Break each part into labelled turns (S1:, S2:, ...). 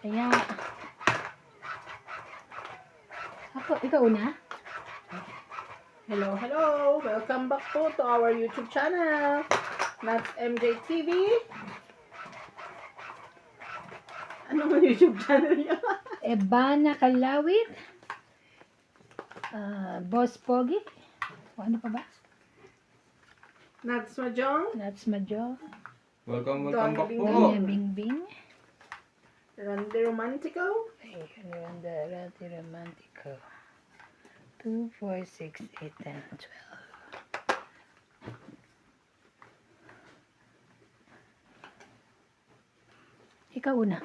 S1: Kaya, ikaw una?
S2: Hello, hello! Welcome back po to our YouTube channel. That's MJ TV. Ano mo YouTube channel niya?
S1: Ebana Kalawit. Boss Pogi. O ano pa ba?
S2: Nats Majong.
S1: That's Majo.
S3: Welcome
S2: Don
S3: back
S2: Bingbing.
S3: po.
S1: Kanya Bingbing.
S2: Randy Romantico.
S1: Ay, Randa Rati Romantico. 2, 4, 6, 8, 10, 12. Ikaw una.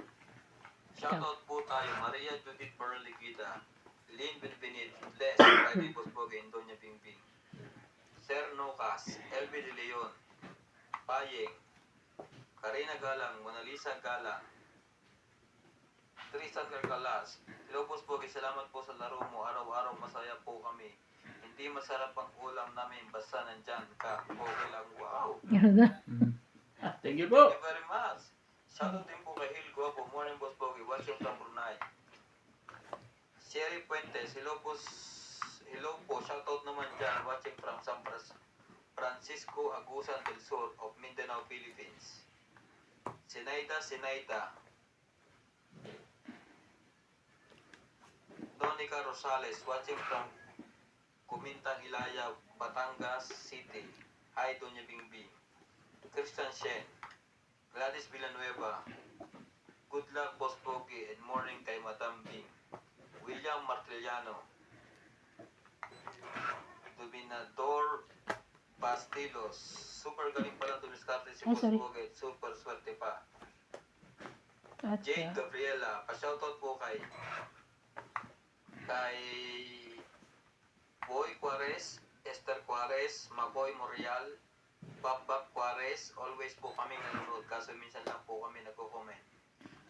S4: Shoutout po tayo, Maria Judith Perligida, Lynn Benvenid, Les, Friday Boss Bogue, Doña Bingbing, Sir Nocas, LB De Leon, Payeng, Karina Galang, Mona Lisa Galang, Tristan Carcalas. Hello Boss Bogue, salamat po sa laro mo, araw-araw masaya po kami. Hindi masarap ang ulam namin, basta nandyan ka, okay lang, wow.
S1: Yan na.
S3: Thank you
S4: Thank
S3: po.
S4: you very much. Shoutout din po kay Hil Guapo, morning Boss Bogue, watching from Brunei. Sherry Puentes, hello po, shoutout naman dyan, watching from San Francisco, Agusan del Sur of Mindanao, Philippines. Sinaida, Donica Rosales, watching from Kumintang Ilaya, Batangas City. Hi, Doña Bingbing. Christian Shen, Gladys Villanueva, good luck Boss Pogi and morning kay Madam Bing. William Martellano, Dominador Bastilos, super galing pala dumiskarte si Boss
S1: sorry.
S4: Pogi, super swerte pa.
S1: At
S4: Jade Gabriela, pa-shoutout po kay Boy Juarez, Esther Juarez, Maboy Morial, Babak Juarez, always po kami nanonood kaso minsan lang po kami nagko-comment.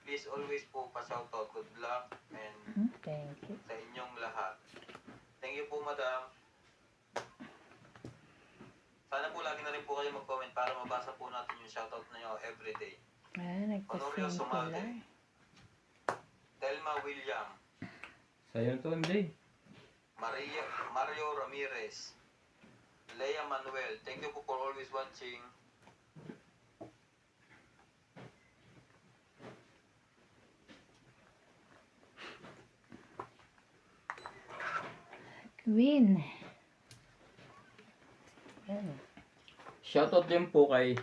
S4: Please always po pa-shoutout, good luck and
S1: thank you.
S4: sa inyong lahat. Thank you po madam. Sana po lagi na rin po kayo mag-comment para mabasa po natin yung shoutout na nyo everyday. Honorio
S1: Nagpa-send ko
S4: Sumade,
S1: lang.
S4: Telma William,
S3: Sa'yo to, MJ.
S4: Mario Ramirez, Leia Manuel, thank you po for always watching.
S1: Queen. Yan.
S3: Shoutout din po kay...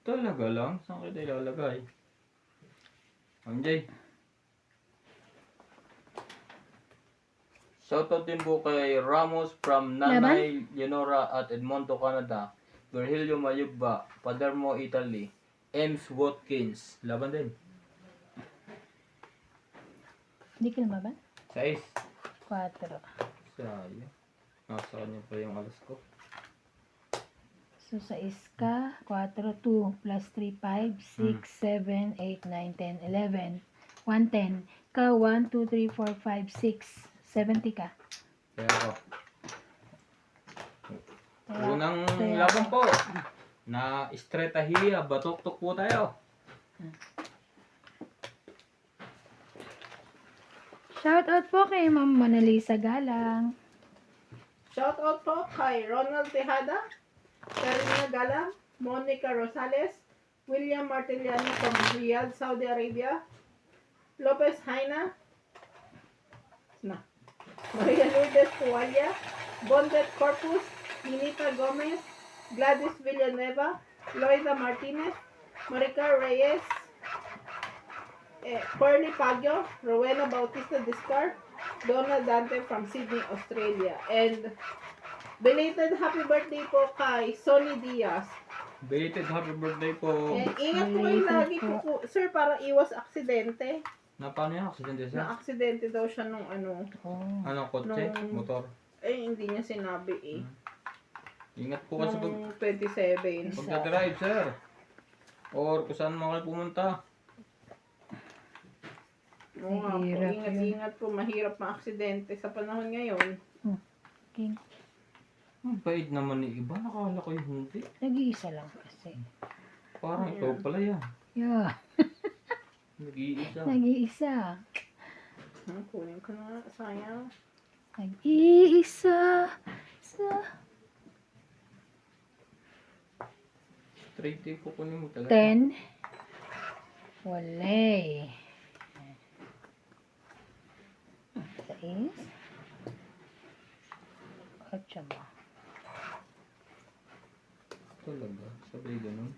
S3: Talaga lang? Saan kita ilalagay? MJ. Shoutout din po kay Ramos from Nanay Leonora at Edmonton, Canada. Virgilio Mayugba, Padermo, Italy. Ems Watkins. Laban din.
S1: Hindi ka lumaban?
S3: 6.
S1: 4.
S3: Sayang. Nasa kanya pa yung alas ko.
S1: So, sa iska, 4, 2, plus 3, 5, 6, 7, 8, 9, 10, 11, 110. Ka, 1, 2, 3, 4, 5, 6. 70 ka.
S3: Kaya ako.
S1: Kaya-
S3: Unang
S1: kaya-
S3: laban po. Na Estretahiya. Batok-tok po tayo.
S1: Shoutout po kay Ma'am Mona Lisa Galang.
S2: Shoutout po kay Ronald Tejada, Karina Galang, Monica Rosales, William Martellano from Riyadh, Saudi Arabia, Lopez Haina, Maria Lourdes Pualia, Bondet Corpus, Ninita Gomez, Gladys Villanueva, Loida Martinez, Maricar Reyes, Perly Pagyo, Rowena Bautista Discar, Donna Dante from Sydney, Australia. And belated happy birthday po kay Sonny Diaz.
S3: Belated happy birthday po.
S2: And ingat po kayo lagi po, sir, para iwas aksidente.
S3: Na paano yung aksidente siya?
S2: Na-aksidente daw siya nung ano.
S1: Oh.
S3: Anong kotse?
S2: Nung-
S3: Motor?
S2: Hindi niya sinabi eh.
S3: Ingat po kasi pag
S2: Nung 27.
S3: pagdadrive, sir. Or kung saan mo kayo pumunta.
S2: Oo nga po,
S1: Mahirap yun.
S2: ingat-ingat po. Mahirap ma-aksidente sa panahon ngayon.
S1: King.
S3: Ang bait naman ni iba. Nakala ko yung hindi.
S1: Nag-iisa lang kasi.
S3: Parang ikaw pala yan.
S1: Yeah.
S3: Nag-iisa.
S1: Nag-iisa.
S2: Kunin ko na. Sayang.
S1: Nag-iisa. Sa...
S3: Straight tape kukunin mo talaga.
S1: 10. Walay. 6. 8 ba?
S3: Talaga. Sabay ganun.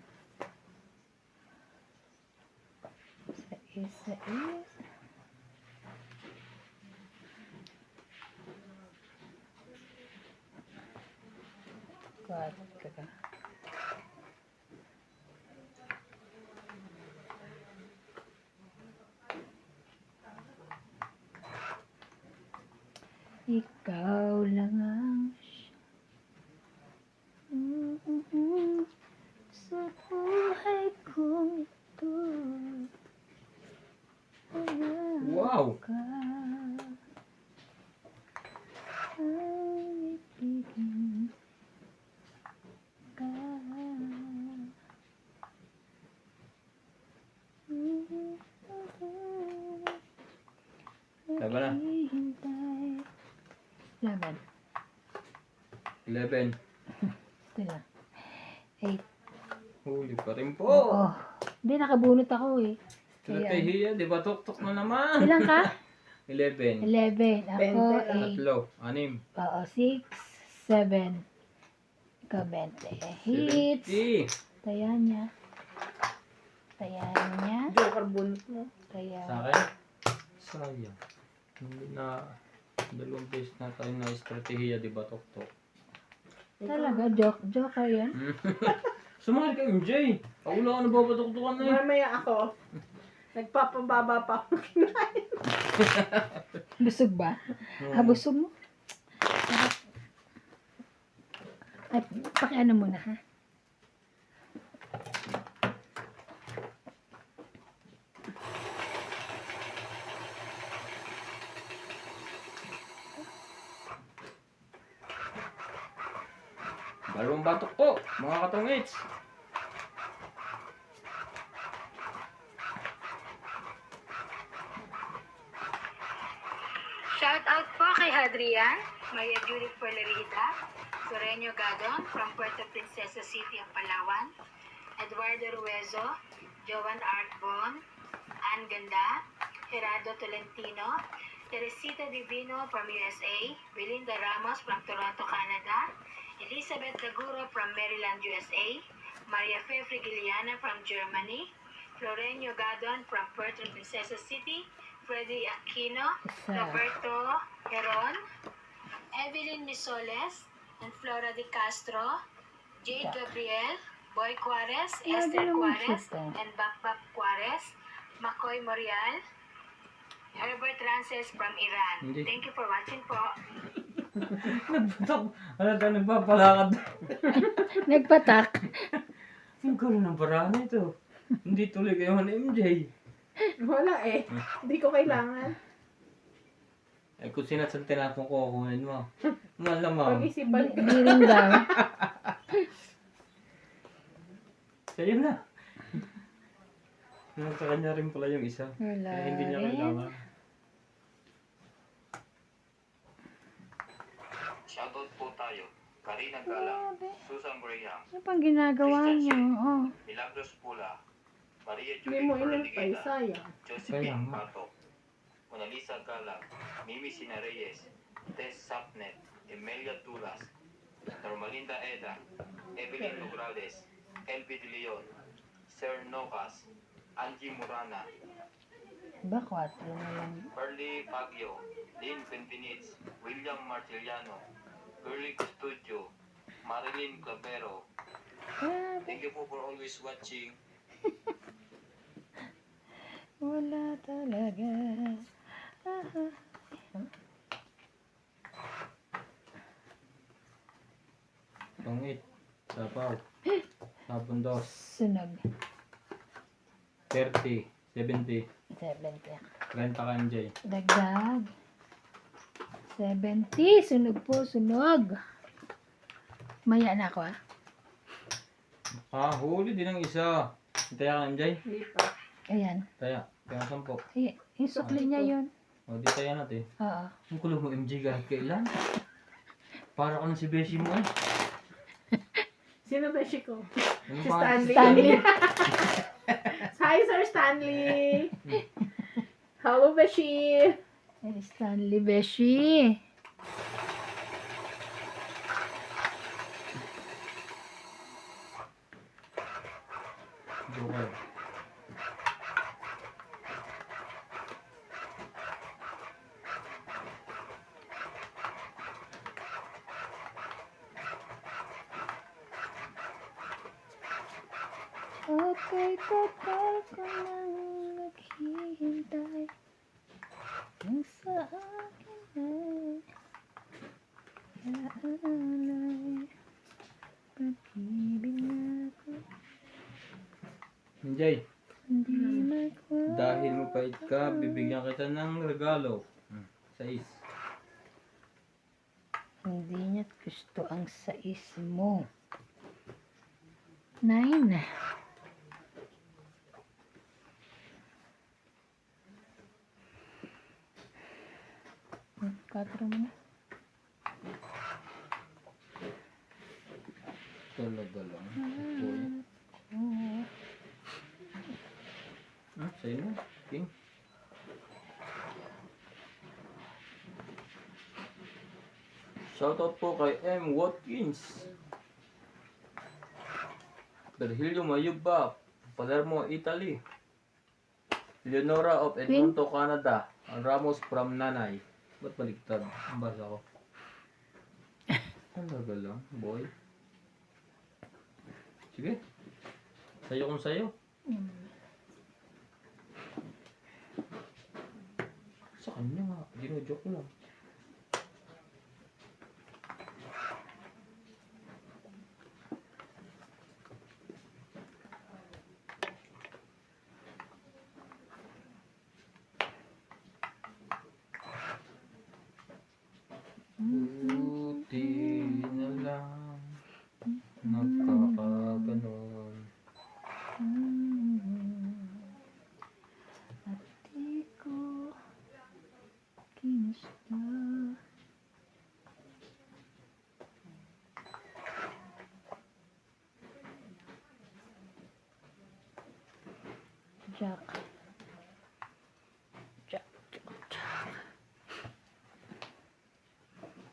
S1: 6. 6. Cuatro. Ikaw lang ang sa buhay kong ito.
S3: Wow!
S1: Ka ang ibigin ka.
S3: Laban na.
S1: Naghihintay. Laban.
S3: 11.
S1: Ito lang. 8.
S3: Huli pa rin po.
S1: Oo. Hindi, nakabunot ako eh.
S3: Strategiya, di ba? Tok-tok na naman.
S1: Ilan ka?
S3: 11.
S1: 11. Ako, 8.
S3: Tatlo. 6.
S1: Oo, 6, 7. Ikaw, 20. Hits.
S3: 70.
S1: Taya niya. Taya niya.
S2: Joker bunot mo.
S1: Taya.
S3: Sa akin? Sayang. Hindi na... Dalawang beses na tayo na estratehiya, di ba? Tok-tok.
S1: Talaga, joker yan.
S3: Sumali ka, MJ. Ako lang ano ba patok-tokan na eh.
S2: Mamaya ako. Nagpapababa pa ako.
S1: Busog ba? Ah, busog mo? Sarap. Ay, pakiano muna ha.
S3: Dalawang batok po, mga katongits.
S1: Shout out po kay Hadrian, Maria Judith Perlerita, Soreño Gadon from Puerto Princesa City of Palawan, Eduardo Ruezo, Joan Arcbon, Ann Ganda, Gerardo Tolentino, Teresita Divino from USA, Belinda Ramos from Toronto, Canada, Elizabeth Daguro from Maryland, USA, Maria Fe Frigiliana from Germany, Florenio Gadon from Puerto Princesa City, Freddy Aquino, Roberto Heron, Evelyn Misoles, and Flora de Castro, Jade Gabriel, Boy Juarez, Esther Juarez, and Bakbak Juarez, Makoy Morial, Herbert Rances from Iran.
S3: Hindi.
S1: Thank you for watching po.
S3: Nagpatok. Ano tayo nagpapalakad?
S1: Nagpatak.
S3: Ang gulo ng paraan ito. Hindi tuloy kayo ni MJ.
S2: Wala eh. Hindi ko kailangan.
S3: Ay kung sinasan tinapong ko, kunin mo. Malamang.
S2: Pag-isipan ka.
S1: Hindi rin daw.
S3: Sa'yo na. Nasa kanya rin pala yung isa.
S1: Wala
S3: Kaya hindi niya
S1: rin.
S3: kailangan.
S4: Shoutout po tayo. Karina Galang, Susan Graham,
S1: Ano pang ginagawa niyo? Oh.
S4: Milagros Pula, Maria
S2: Hindi
S4: Julie
S2: mo inantay.
S4: Perligita,
S2: Sayang.
S3: Kaya
S4: Josephine
S3: nga.
S4: Pato, Mona Lisa Galang, Mimi Sina Reyes, Tess Sapnet, Emilia Tulas, Normalinda Eda, Evelyn Nograles, Elby De Leon, Sir Nocas, Angie Murana,
S1: Ba, 4 na lang.
S4: Pearly Baguio, Lynn Benvinitz, William Martiliano, Girly Custodio, Marilyn Clavero.
S1: Ah,
S4: Thank you po for always watching.
S1: wala talaga. Ah,
S3: Pangit. Sapaw. Sapon dos.
S1: sunog.
S3: 30. 70.
S1: 70.
S3: 30 ka MJ.
S1: Dagdag. 70. Sunog po, sunog. Maya na ako ah.
S3: Ah, huli din ang isa. Taya ka MJ.
S2: Hindi pa.
S1: Ayan.
S3: Taya. Taya 10.
S1: Eh, yung sukli niya yun.
S3: O, di tayo natin.
S1: Oo.
S3: Ang kulo mo, MJ, kahit kailan? Para ka na si Beshi mo eh.
S2: Sino ba si ko?
S3: Ano
S2: Si
S3: ba?
S2: Stanley.
S1: Stanley.
S2: Hi, Sir Stanley. Hello, Beshi.
S1: Eh, Stanley Beshi.
S3: Joker.
S1: Okay, tagal ko nang naghihintay. Ang sa akin ay naalay. Pag-ibig na ako,
S3: MJ,
S1: hindi magwawala.
S3: dahil mapait ka, bibigyan kita ng regalo. 6.
S1: Hindi niya gusto ang sais mo. 9. Katro mo na.
S3: Talaga lang.
S1: Oh.
S3: Sa'yo na. King. Shoutout po kay M. Watkins. Virgilio Mayugba, Palermo, Italy. Leonora of Edmonton, Canada. Ang Ramos from Nanay. Ba't baliktad? Ang basa ko. Talaga lang, boy. Sige. Sayo kung sayo. Sa kanya nga, gino-joke lang. Buti na lang nagkakaganon.
S1: At di ko kinusta. Jack. Jack.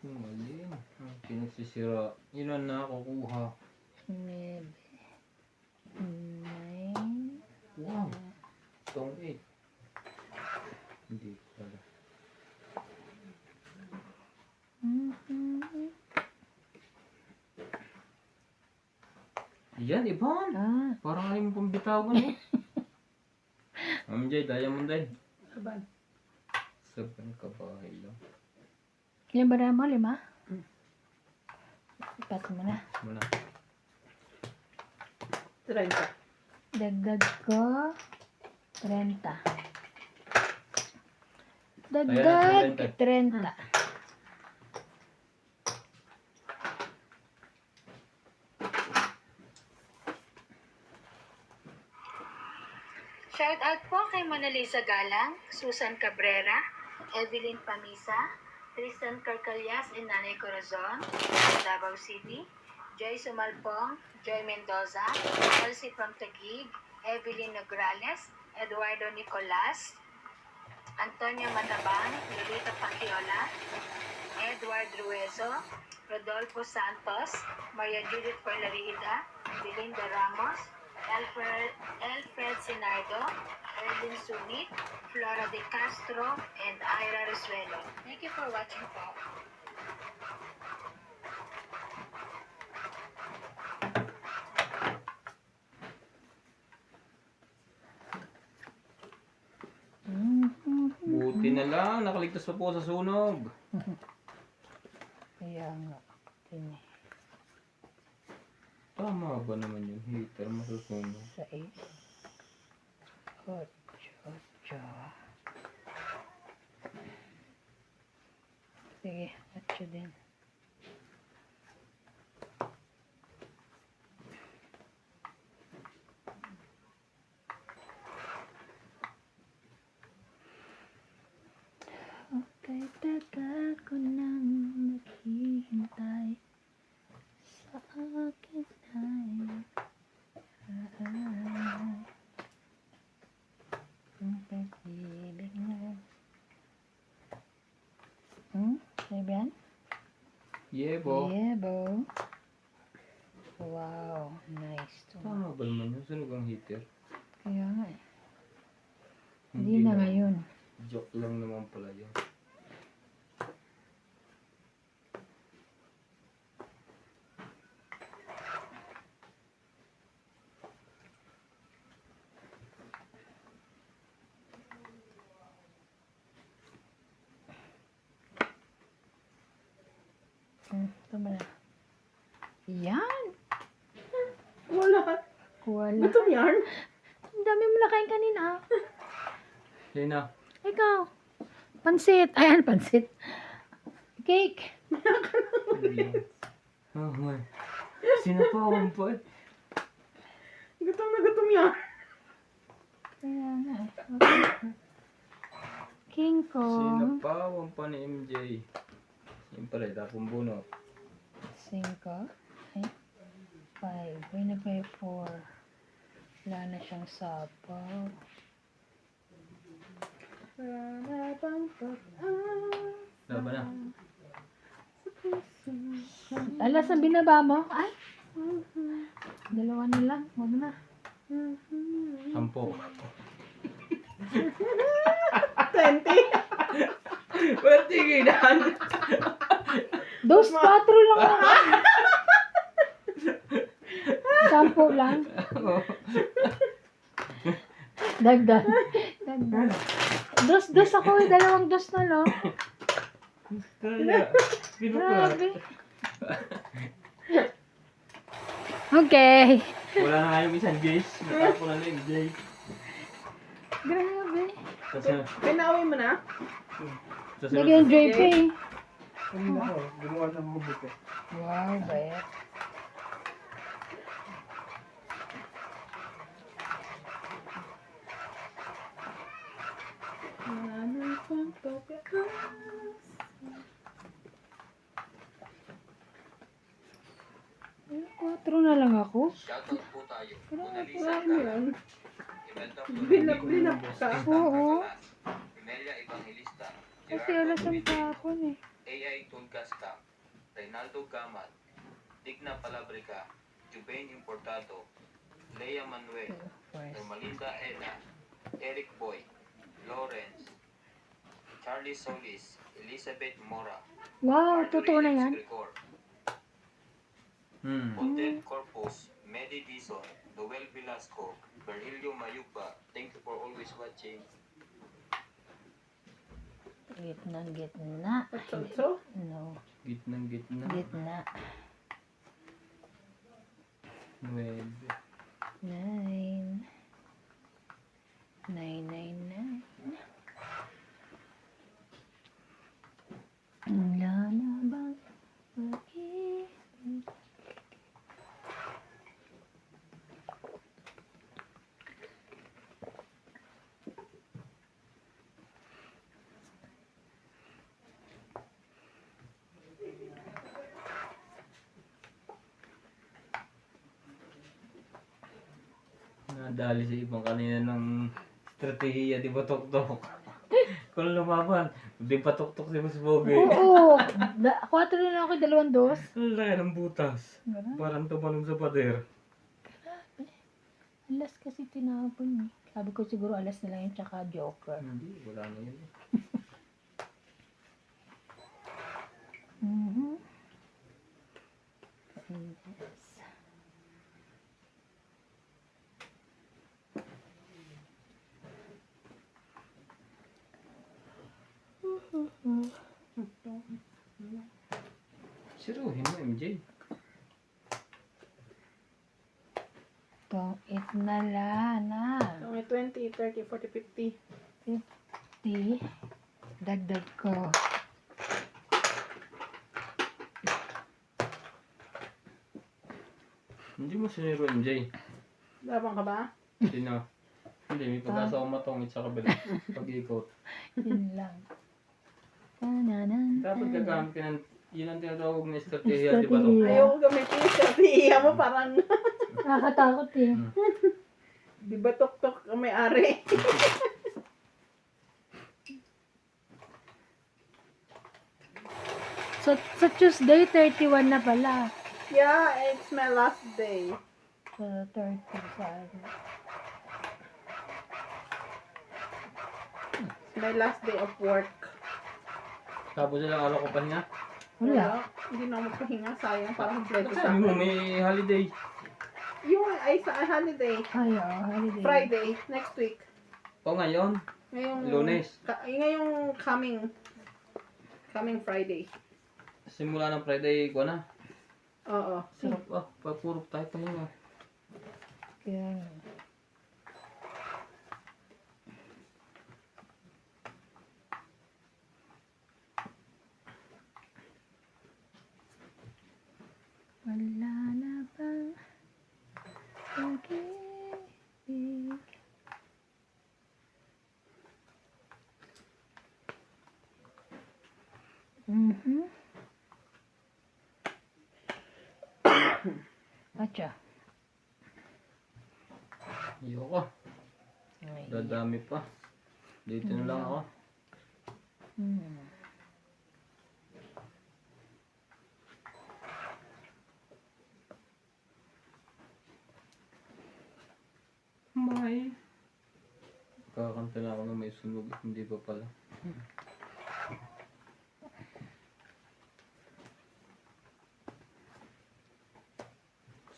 S3: Mali. Pinagsisira. Yun ang nakukuha.
S1: 9.
S3: Wow. Itong 8. Hindi pala. Yan, Ivan.
S1: Ah,
S3: Parang ayaw mo pang bitawan eh. MJ, Diamond din.
S2: Aban.
S3: Saban ka bahay lang.
S1: ilan ba na mo? 5? Ipat mo na.
S3: Muna.
S2: 30.
S1: Dagdag ko 30.
S3: Ayan,
S1: Dagdag
S3: 30.
S1: 30. Shout out po kay Mona Lisa Galang, Susan Cabrera, Evelyn Pamisa, Tristan Carcalias and Nanay Corazon, Davao City, Joy Sumalpong, Joy Mendoza, Elsie from Taguig, Evelyn Nograles, Eduardo Nicolas, Antonio Matabang, Lolita Paciola, Edward Ruezo, Rodolfo Santos, Maria Judith Forlarida, Belinda Ramos, Alfred Sinardo, Erwin Sunit, Flora de Castro, and Ira Risuelo. Thank you for watching po.
S3: Buti na lang, nakaligtas pa po sa sunog.
S1: Kaya nga.
S3: Tama ba naman yun? Heater, masusunog.
S1: 6, 8, 8. Sige, 8 din. Ibig na. Ano ba yan?
S3: Yebo.
S1: Yebo. Wow, nice to.
S3: Tama ba naman yun? Sunog ang heater.
S1: Kaya nga eh. Hindi na ngayon.
S3: Joke lang naman pala yun.
S1: Ito ba na? Yan!
S2: Wala.
S1: Wala.
S2: Gutom yan?
S1: Ang dami mo nakain kanina.
S3: Sino?
S1: Ikaw. Pansit. Ayan, pansit. Cake.
S3: Oh my. Sinapawan pa eh.
S2: Gutom na gutom yan.
S1: Kaya nga eh. Okay. King Kong.
S3: Sinapawan pa ni MJ. Yung pala, tapong bunot.
S1: 5. Ay, 5. May na pa 4. Wala na siyang sapaw.
S3: Laban na.
S1: Alas ang binaba mo? Ay! Dalawa na lang. Huwag na.
S3: 10.
S2: 20.
S3: Walang tinginan.
S1: 2, 4 lang ako. 10 lang. Dagdag. Dagdag. 2 ako. 2 na lang.
S3: Kaya, pinuklat.
S1: Grabe. Okay.
S3: Wala na nga yung isang Jace. Natapo na lang yung Jace.
S1: Grabe.
S3: Tapos
S2: Pinawi mo na?
S1: Lagyan yung JP.
S3: gumawa ng mabuti.
S1: Wow, bayat. Ay, 4 na lang ako.
S4: Shoutout po tayo. Mona Lisa
S2: Marami yan.
S4: Imelda
S2: Binap ka.
S1: Oo.
S4: Imelia Evangelista.
S1: Kasi alas ang tapon eh.
S4: AI Tulgasta. Reynaldo Gamat. Digna Palabrica. Jubain Importado. Lea Manuel. Ermalinda Eda. Eric Boy. Lawrence. Charlie Solis. Elizabeth Mora.
S1: Wow, totoo na yan.
S4: Gregor.
S3: Hmm.
S4: Odette Corpus. Medi Dizon. Noel Velasco. Virgilio Mayupa. Thank you for always watching.
S1: Gitna, gitna.
S2: Patso?
S1: No,
S3: Gitnang gitna.
S1: gitna.
S3: 9.
S1: 9. 999. Wala na bang pag-ibig?
S3: Nadali sa ibang kanina ng strategiya, di ba tok-tok? Kung lumaban, di pa tok-tok si Mas Bogey.
S1: Oo. 4 na lang ako, 2.
S3: Ang laki ng butas.
S1: Grabe.
S3: Parang tumalong sa pader.
S1: Alas kasi tinapon eh. Sabi ko siguro alas na lang yun, tsaka joker.
S3: Hindi, wala na yun eh.
S1: Mhm. Yes.
S3: Siruhin mo, MJ.
S1: Itong itnala na.
S2: May 20, 30, 40, 50.
S1: 50. Dagdag ko.
S3: Hindi mo siniro, MJ.
S2: Labang ka ba?
S3: Sino? Hindi, may pag-asa umatongit sa kabila. Pag-ikot.
S1: Yun lang. Tananan.
S3: Dapat gagamit ka ng, yun ang tinatawag na estratehiya, di ba to?
S1: Estratehiya.
S2: Ayaw gamitin yung strategiya mo parang
S1: Nakakatakot eh.
S2: di ba tok-tok ang may-ari?
S1: Sa Tuesday, 31 na pala.
S2: Yeah, it's my last day.
S1: Sa 30 sa ano.
S2: It's my last day of work.
S3: Tapos ilang araw ko pa niya.
S1: Wala.
S2: Hindi na ako magpahinga. Sayang, parang kompleto sa
S3: Sabi mo,
S2: akin.
S3: may holiday.
S2: Yung ay sa holiday.
S1: Ay, oo, holiday.
S2: Friday, next week.
S3: O ngayon,
S2: Ngayong
S3: Lunes.
S2: Ngayong coming Friday.
S3: Simula ng Friday ko na.
S2: Oo.
S3: Sarap pagpurok tayo pahinga.
S1: Kaya, wala na bang pag-ibig? Mhm. Atcha.
S3: Ayoko.
S1: Ay.
S3: Dadami pa. Dito na lang ako.
S1: Hmm.
S3: May. Kakanta na ako na may sunog. Hindi pa pala.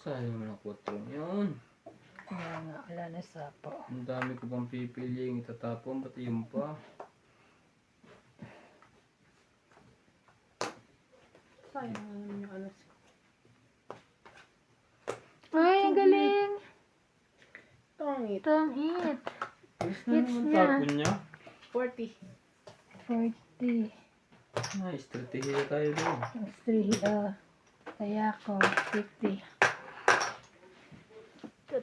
S3: Sayang na 4 yun.
S1: Kaya nga, wala na sapo.
S3: Ang dami ko bang pipiliing itatapon. Pati yung pa.
S2: Sayang naman yung alas ko.
S1: Ay, ang galing!
S2: Tongit.
S1: Tong it.
S3: Yes na
S1: It's
S3: naman
S1: niya.
S3: tapon niya.
S2: 40.
S1: 40.
S3: Ay, estratehiya tayo doon.
S1: Kaya ko, 50.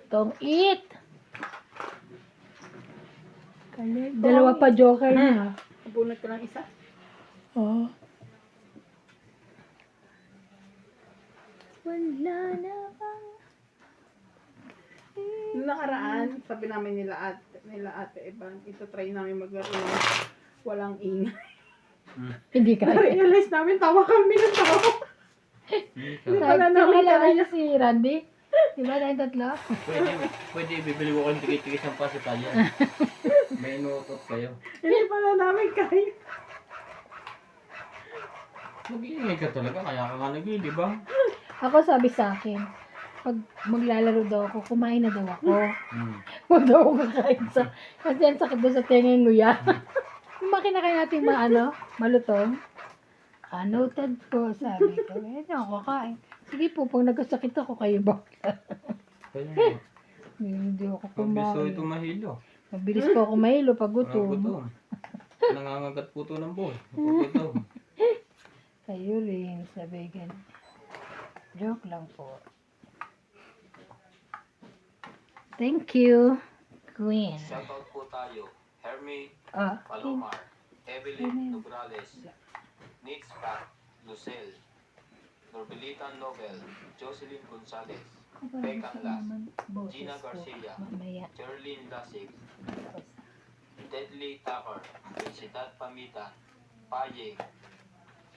S1: Tong it. Galing. Dalawa pa joker na.
S2: Bunot ko lang isa.
S1: Oh. Wala na bang
S2: Noong nakaraan, sabi namin nila ate Evan, ito try namin maglaro ng walang ingay.
S1: Hindi kaya.
S2: Na-realize namin, tawa kami ng tawa. Hindi pala namin
S1: Alam
S2: kaya.
S1: si Randy? Di ba tayong tatlo?
S3: Pwede bibili ko kayong tikit-tikit ng pasitayan. May inuutot kayo.
S2: Hindi pala namin kaya.
S3: Mag-iingay ka talaga, kaya ka nga nag di ba?
S1: Ako sabi sa akin, pag maglalaro daw ako, kumain na daw ako.
S3: Hmm.
S1: Huwag daw ako kakain sa... Kasi ang sakit daw sa tenga yung luya. Yung makinakain natin malutong. Noted po, sabi ko. Hindi ako kakain. Sige po, pag nagkasakit ako, kayo ba?
S3: Kaya nga.
S1: Hindi ako
S3: Pagbiso
S1: kumain.
S3: ito mahilo.
S1: Mabilis po ako mahilo pag
S3: Walang
S1: gutom.
S3: gutom. Nangangagat po ito ng buhay. Gutom.
S1: Kayo rin, sabi ganun. Joke lang po. Thank you, Queen.
S4: Shoutout po tayo. Hermie
S1: Ah,
S4: Palomar, Evelyn Nograles, Nitz Pat, Lucel, Norbelita Nobel, Jocelyn Gonzalez, Becca Las, Gina Garcia,
S1: Mamaya.
S4: Jerlyn Lasig, Deadly Tucker, Felicitat Pamita, Paye,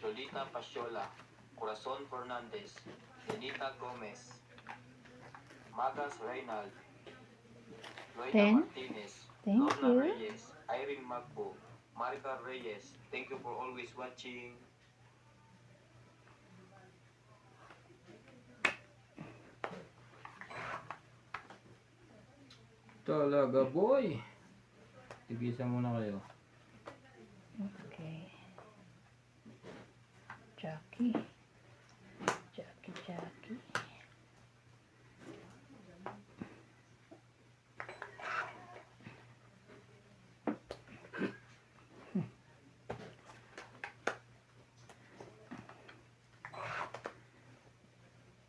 S4: Lolita Pasiola, Corazon Fernandez, Lenita Gomez, Magas Reynald, Loida
S1: 10.
S4: Martinez,
S1: Thank
S4: Lorna
S1: you.
S4: Reyes, Irene Magbo, Maricar Reyes. Thank you for always watching.
S3: Talaga boy. Tigisan muna kayo.
S1: Okay. Jackie. Jackie.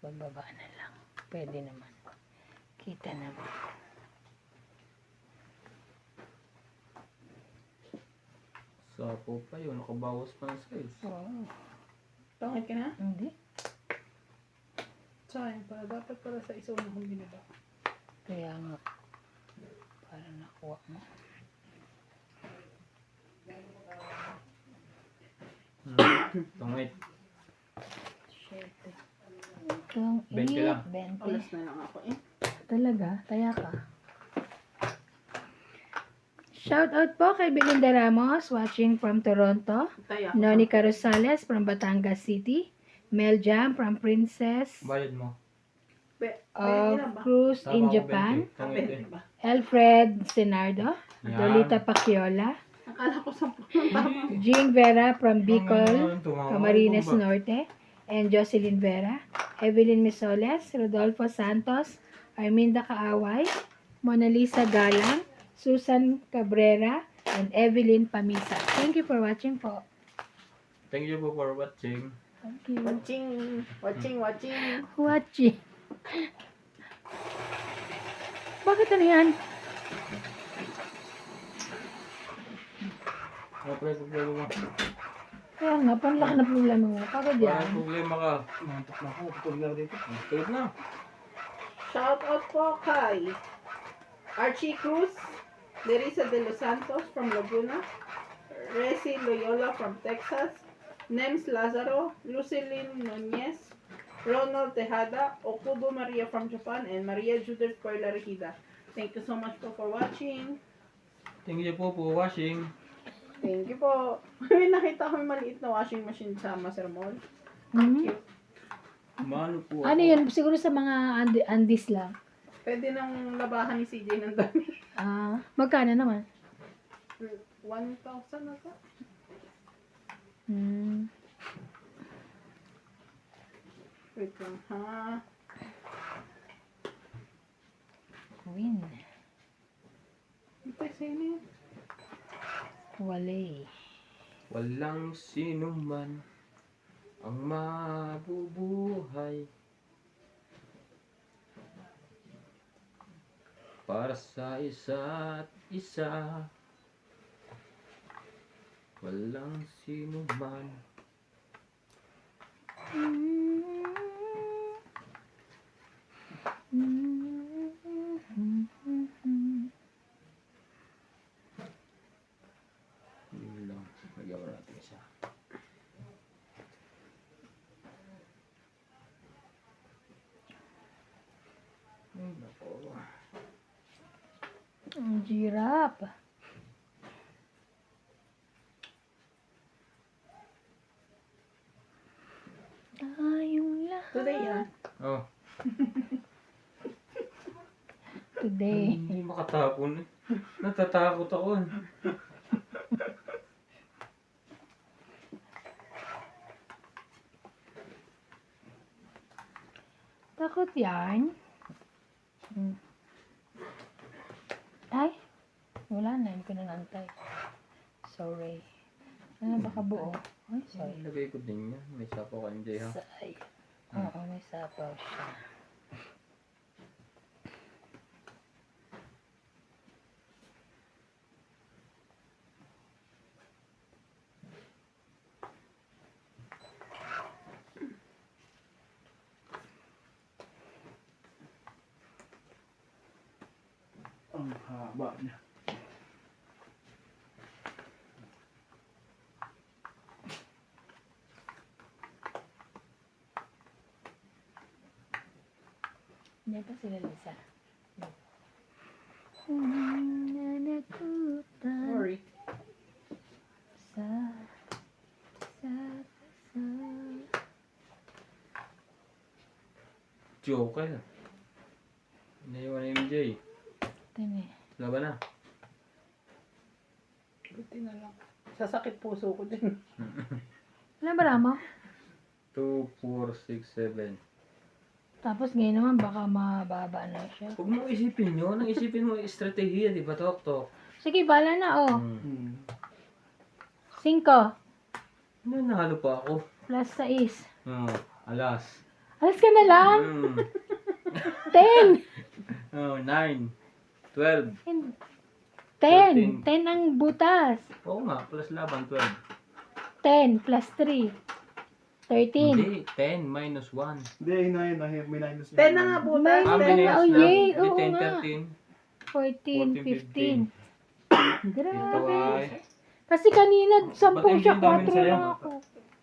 S1: Bababa na lang. Pwede naman. Kita naman.
S3: Sapo pa yun. Nakabawas pa ng size.
S1: Oo.
S2: Tongit ka na?
S1: Hindi.
S2: Sayang pala. Dapat pala sa isa na kong binaba.
S1: Kaya nga. Para nakuha mo.
S3: Tungit.
S1: Kung
S3: 20 lang.
S1: 20.
S2: Alas na lang ako eh.
S1: Talaga? Taya ka. Shout out po kay Belinda Ramos, watching from Toronto.
S2: Tayo ako.
S1: Nonica Rosales from Batangas City. Mel Jam from Princess
S3: Bayad mo.
S2: Bayad
S1: of
S2: nila ba?
S1: Cruz
S3: Tama
S1: in
S3: ako,
S1: Japan.
S3: 20. Tama,
S2: 20 ba?
S1: Alfred Senardo.
S3: Yan.
S1: Dolita Pacchiola.
S2: Akala ko 10 ng tama.
S1: Jean Vera from Bicol.
S3: Tumama
S1: Camarines
S3: ko ba?
S1: Norte. And Jocelyn Vera. Evelyn Misoles. Rodolfo Santos. Arminda Kaaway. Mona Lisa Galang. Susan Cabrera. And Evelyn Pamisa. Thank you for watching po.
S3: Thank you po for watching.
S1: Thank you.
S2: Watching.
S1: Watching. Bakit ano yan?
S3: Ano pa yung problema mo?
S1: Kaya nga, panlaki na problema mo. Pagod yan.
S3: Walang problema ka.
S5: Nantok na ako. Tulog na dito.
S3: Tulog na.
S2: Shout out po kay Archie Cruz, Larissa de los Santos from Laguna, Resi Loyola from Texas, Nems Lazaro, Lucilyn Nunez, Ronald Tejada, Okubo Maria from Japan, and Maria Judith Perla Regida. Thank you so much po for watching.
S3: Thank you po for watching.
S2: Thank you po. May nakita ko yung maliit na washing machine sa Master Mall.
S1: Mhm.
S3: Mano po
S1: Ano yun? Siguro sa mga andis lang.
S2: Pwede nang labahan ni CJ ng dami.
S1: Magkano naman?
S2: 1,000 na to.
S1: Hmm.
S2: Wait lang ha.
S1: Queen.
S2: Ito sino yun?
S1: Wale.
S3: Walang sino man ang mabubuhay para sa isa't isa. Walang sino man. Yun lang. Magawa natin isa. Ay, nako.
S1: Ang giraffe. Tayong lahat.
S2: Today yan.
S3: Oh,
S1: Today.
S3: hindi makatapon eh. Natatakot ako eh.
S1: Takot yan. Ay, wala na. Hindi ko na nantay. Sorry. Ano baka buo? Ay, sorry.
S3: Lagay ko din yan. May sapo ka MJ ha.
S1: Say. Oo, may sapaw siya.
S5: Ang haba niya.
S1: Hindi pa sila Lisa. Nanakutan
S2: Sorry.
S1: sa
S3: Joker. Naiwan na MJ.
S1: Tini.
S3: Laban na.
S2: Buti na lang. Sasakit puso ko din.
S1: Ano ba Ramo?
S3: 2, 4, 6, 7.
S1: Tapos ngayon naman baka mababa na siya.
S3: Huwag mo isipin yun. Ang isipin mo estratehiya, di ba, Tok?
S1: Sige, bala na oh. 5
S3: Nanalo pa ako.
S1: plus 6.
S3: Alas.
S1: Alas ka na lang. 10.
S3: 9, 12.
S1: 10. 10 ang butas.
S3: Oo nga, plus laban, 12.
S1: 10 plus 3. 13.
S3: Hindi, 10 minus 1.
S5: Hindi, may minus
S2: 10 na nga butas.
S1: May-
S3: Minus
S1: oh,
S3: na.
S1: yay,
S3: Hindi,
S1: oo
S3: 10,
S1: nga.
S3: 13.
S1: 14, 15.
S3: 15. Ito
S1: Grabe.
S3: ay...
S1: Kasi kanina, 10
S3: Ba't
S1: siya,
S3: yung dami
S1: 4
S3: sa'yo?
S1: lang ako.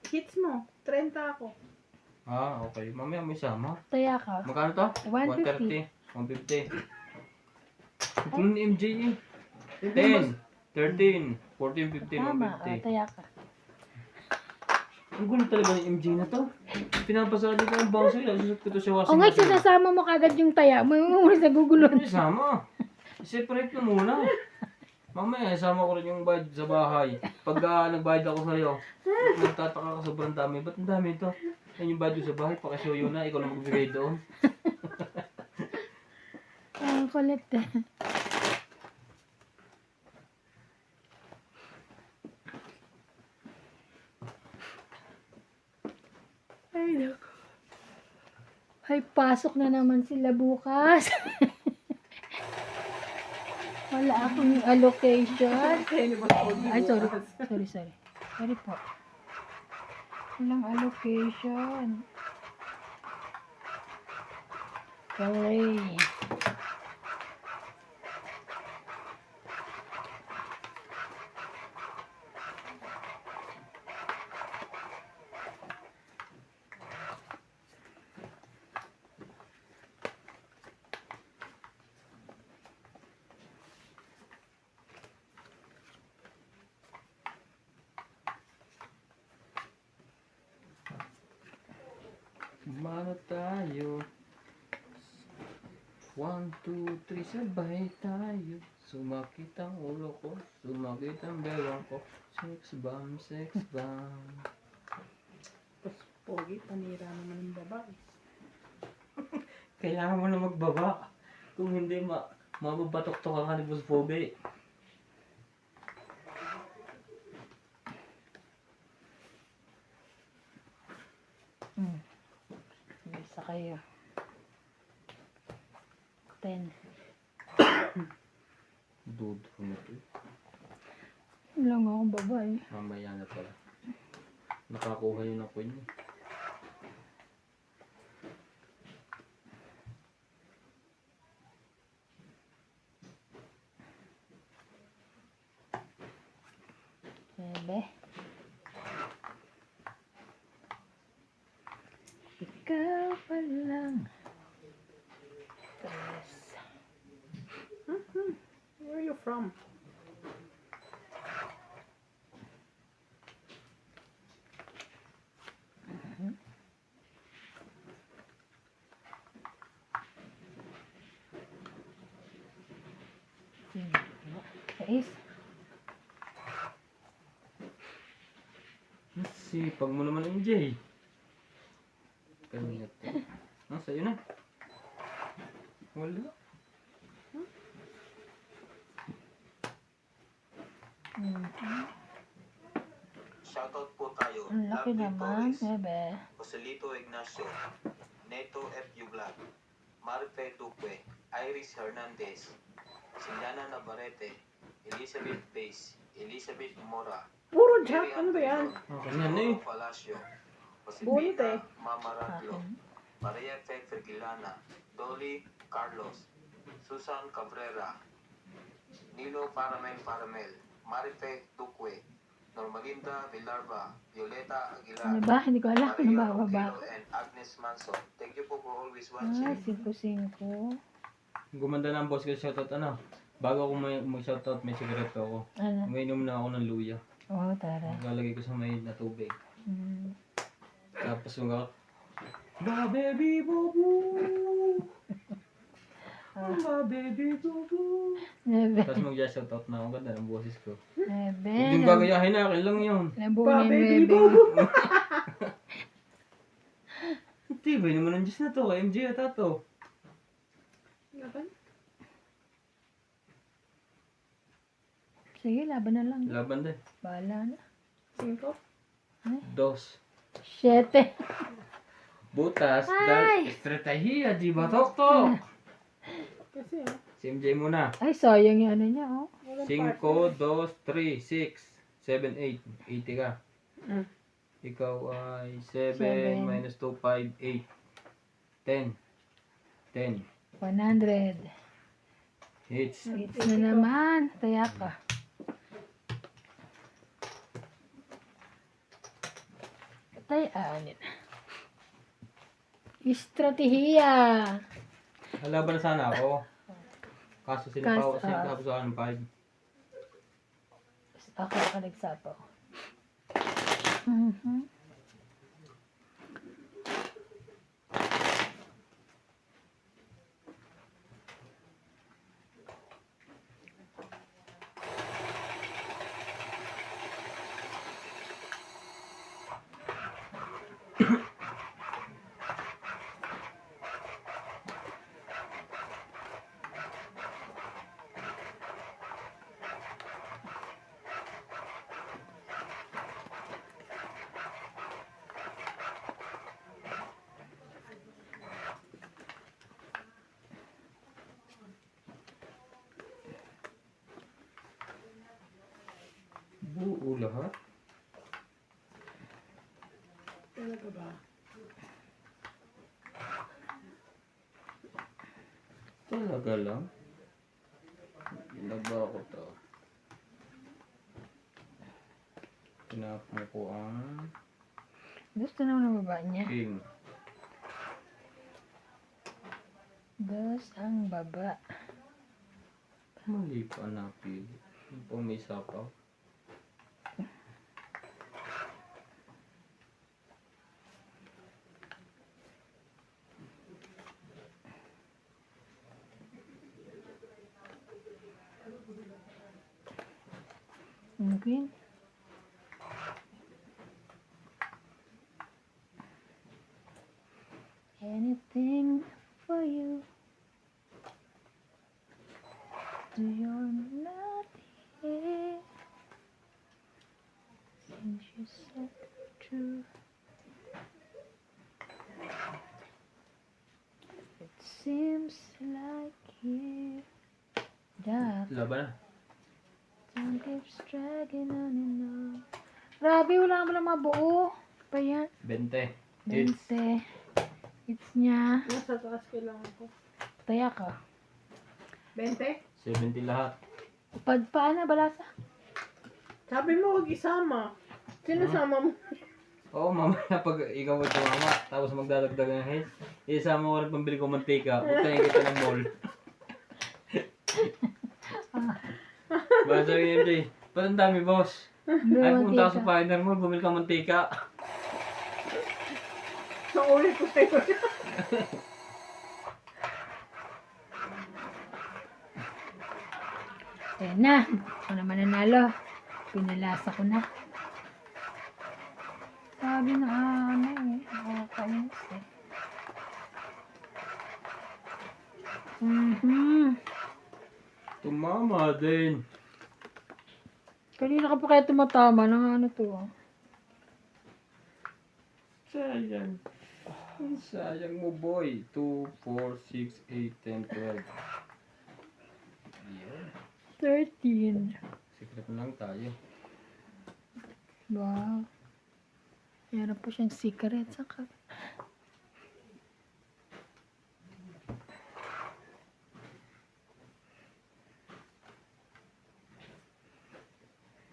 S2: Hits mo. 30 ako.
S3: Ah, okay. Mamaya may sama.
S1: Taya ka.
S3: Magkano to?
S1: 150.
S3: 130. 150. Ito ni MJ eh. 10, 13, 14, 15,
S1: Tama.
S3: 150.
S1: Taya ka.
S3: Ang gulo talaga ng MJ na to. Pinapasali ko ang bouncer. Nasusot ko to sa
S1: O
S3: washing
S1: nga,
S3: machine.
S1: sinasama mo kagad yung taya mo. Yung muna sa gugulon.
S3: Ano sama? Separate ko muna. Mamaya, isama ko rin yung bayad sa bahay. Pag nagbayad ako sa'yo, magtataka ka sobrang dami. Ba't ang dami ito? Yan yung bayad ko sa bahay, pakisuyo na, ikaw na magbigay doon.
S1: Ang kulit eh. Ay, naku. Ay, pasok na naman sila bukas. Wala akong allocation. Ay, sorry. Sorry. Sorry po. Walang allocation. Sorry.
S3: Mano tayo. 1, 2, 3, sabay tayo. Sumakit ang ulo ko, sumakit ang bewang ko. Sex bomb, sex bomb.
S2: Pogi, panira naman ng babae.
S3: Kailangan mo na magbaba. Kung hindi, mababatok-tok ka nga ni Boss Pobe.
S1: Bisa kayo. 10.
S3: Dude, ano to?
S1: Wala nga akong babae.
S3: Mamaya na pala. Nakakuha yun ng coin.
S1: Bebe. Ikaw pa lang. Tres.
S2: Where are you from?
S1: Sais.
S3: Sipag mo naman MJ. Kanina to. Ah, sa'yo na. Wala.
S4: Shoutout po tayo.
S1: Ang laki
S4: Lovely
S1: naman,
S4: Torres,
S1: bebe.
S4: Joselito Ignacio, Neto F. Yuglag, Marife Duque, Iris Hernandez, Siliana Navarrete, Elizabeth Pace, Elizabeth Mora,
S2: Puro Jack, ano ba yan?
S3: Ah, kanyan na eh.
S4: Roro Palacio,
S2: Bunot
S4: Josefina
S2: eh.
S4: Mama Radlo,
S1: Akin.
S4: Maria Fe Fergilana, Dolly Carlos, Susan Cabrera, Nilo Paramel, Marife Duque, Normalinda Villarba, Violeta Aguilar,
S1: Ano ba? Hindi ko alam kung
S4: Maria
S1: nabababa.
S4: Occhilo, and Agnes Manson. Thank you po for always
S1: Ay,
S4: watching.
S1: 5-5.
S3: Gumanda na ang boss ko shoutout ano. Bago ako may shoutout, may sikreto ako.
S1: Ano?
S3: Uminom na ako ng luya.
S1: Oo, tara.
S3: Lalagay ko sa may na tubig.
S1: Mm.
S3: Tapos yung ako, ba baby boo boo. Ba baby boo boo.
S1: Bebe.
S3: Tapos mag-shoutout na ako. Ganda ng boses ko.
S1: Bebe.
S3: Huwag yung gagayahin na, akin lang yun.
S1: Nabuo
S2: Ba,
S1: na yung
S2: baby,
S1: bebe.
S2: boo.
S3: Tibay naman ang Diyos na to. MJ ata to.
S2: Laban?
S1: Sige, laban na lang.
S3: Laban din.
S1: Bahala na.
S2: 5?
S3: Dos.
S1: 7.
S3: Butas.
S1: Ay!
S3: Estratehiya, di ba tok?
S2: Kasi
S3: Si MJ muna.
S1: Ay, sayang yung ano niya, oh.
S3: 5, 2, 3, 6, 7, 8. 80 ka.
S2: Mm.
S3: Ikaw ay 7
S1: 7.
S3: minus 2, 5, 8. 10. 10.
S1: 100.
S3: Hits.
S1: Hits na naman. Taya ka. Tay, anin. Estratehiya.
S3: Lalaban na sana ako. Kaso sinapaw,
S1: Kas-
S3: sinapaw sa akin 5.
S1: Ako ka nagsapaw. Mhm.
S3: Buo lahat.
S2: Talaga ba?
S3: Talaga lang. Ginaba ko to. Tinapon ko ang
S1: Gusto naman ng baba niya.
S3: king.
S1: Dos ang baba.
S3: Mali pa napili. Yung pang may sapaw.
S1: Ang queen. Anything for you. Do you're not here. Since you said the truth. It seems like you. That
S3: Laban na.
S1: time keeps dragging on and on. Grabe, wala mo lang mabuo. Pa yan.
S3: 20. Hits.
S1: 20. It's niya.
S2: Nasa taas kailangan ko.
S1: Taya ka.
S2: 20?
S3: 70 lahat.
S1: Padpaan na, balasa.
S2: Sabi mo huwag isama. Sinasama mo.
S3: Oo, mamaya pag ikaw ay tumama, tapos magdadagdag ng hits, isama ko rin pambili ko mantika, putayin kita ng mall. Ba sabi ni MJ, ba't ang dami boss? Ay pumunta ako sa Pioneer Mall, bumili ka mantika.
S2: Naulit ko sa'yo.
S1: Ayan na. Ako naman nanalo. Pinalasa ko na. Sabi na ano eh. Nakakainis eh.
S3: Tumama din.
S1: Kanina ka pa kaya tumatama ng ano to.
S3: Sayang. Ang sayang mo boy. 2, 4, 6, 8, 10, 12. Yeah.
S1: 13.
S3: Secret na lang tayo.
S1: Wow. Meron po siyang secret. Saka.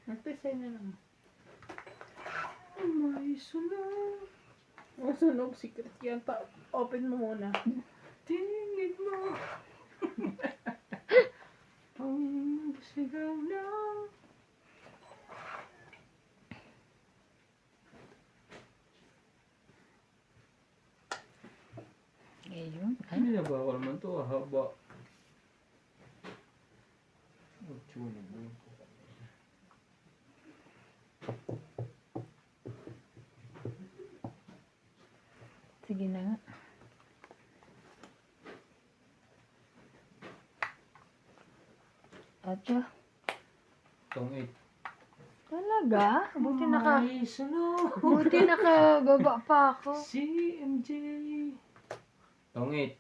S2: Nagtisay na lang.
S3: May sunog.
S2: Ang sunog, secret yan. Open mo muna.
S3: Tingin mo. Ang sigaw na.
S1: Ngayon. Ay.
S3: Hindi na ba ako naman to? Haba. Oh, chulo mo.
S1: Sige na nga. Atya.
S3: Tong 8.
S1: Talaga?
S3: May sunog.
S1: Buti nakababa pa ako.
S3: Si MJ. Tong 8.